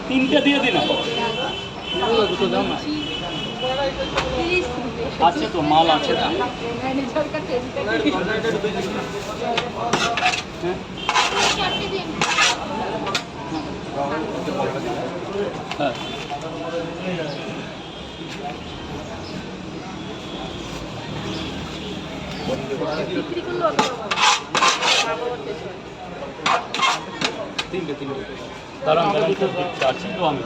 তিনটে দিয়ে দিন দুটো দাম না আছে তো মাল আছে তো হ্যাঁ দাঁড়ান আছি তো আমি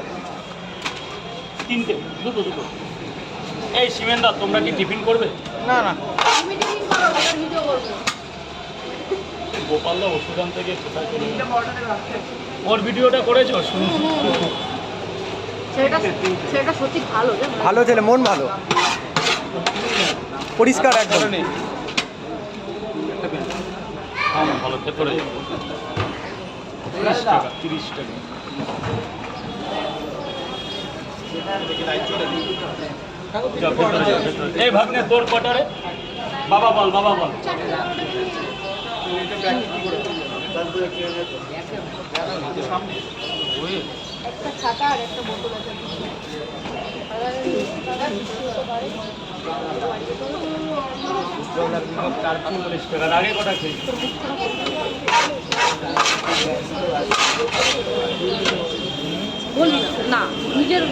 তিনটে দুটো এই সিমেন্টদা তোমরা কি টিফিন করবে? না না গোপালদা ওষুধ আনতে গিয়ে কোথায় চলে ওর ভিডিওটা করেছো? সেটা সত্যি ভালো ভালো ছেলে, মন ভালো, পরিষ্কার একদম। ভালো ভেতরে 30 টাকা 30 টাকা এই ভাগ্নে তোর কটারে বাবা বল একটা ছাতা আর একটা বোতল আছে আগে কটা খেয়েছি বলবি না নিজের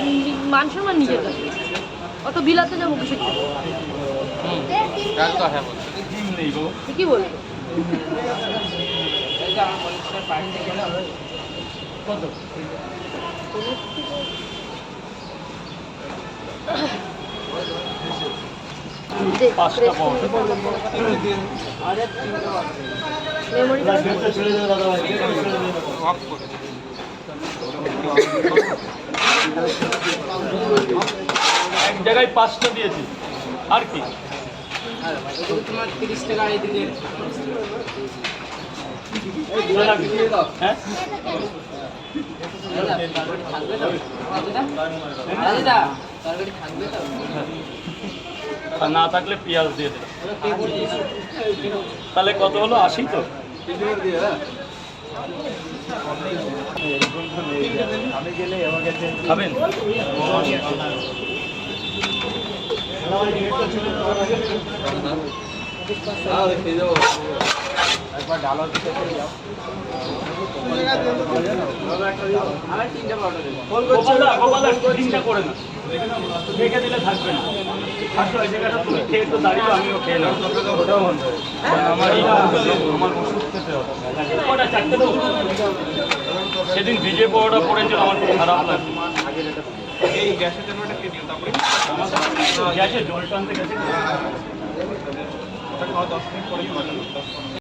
মান সম্মান নিজের কাছে অত বিলাতে যাবো কিছু কি বলবো মেমোরি এক জায়গায় 5টা দিয়েছি আর কি তোমার 30 টাকা এই দিকে হ্যাঁ থাকবে তো আর না থাকলে পেঁয়াজ দিয়ে দেবে তাহলে কত হলো 80 তো খাবেন একবার ডালা দিতে যাও আমার 3টা পাউডার দেবো গোপালদা টিফিনটা করে না রেখে দিলে থাকবে না আসলে ওই জায়গাটা তুমি খেয়ে তো দাঁড়িয়ে আমিও খেয়ে নেব আমার ওষুধ খেতে হবে কটা 4টে তো সেদিন ভিজে পাউডার পড়েছিল আমার খুব খারাপ লাগছে এই গ্যাসের জন্য একটা কিনিও তারপরে গ্যাসে জল টানতে গেছে ওটা খাওয়া 10 মিনিট পরেই বানানো 10 15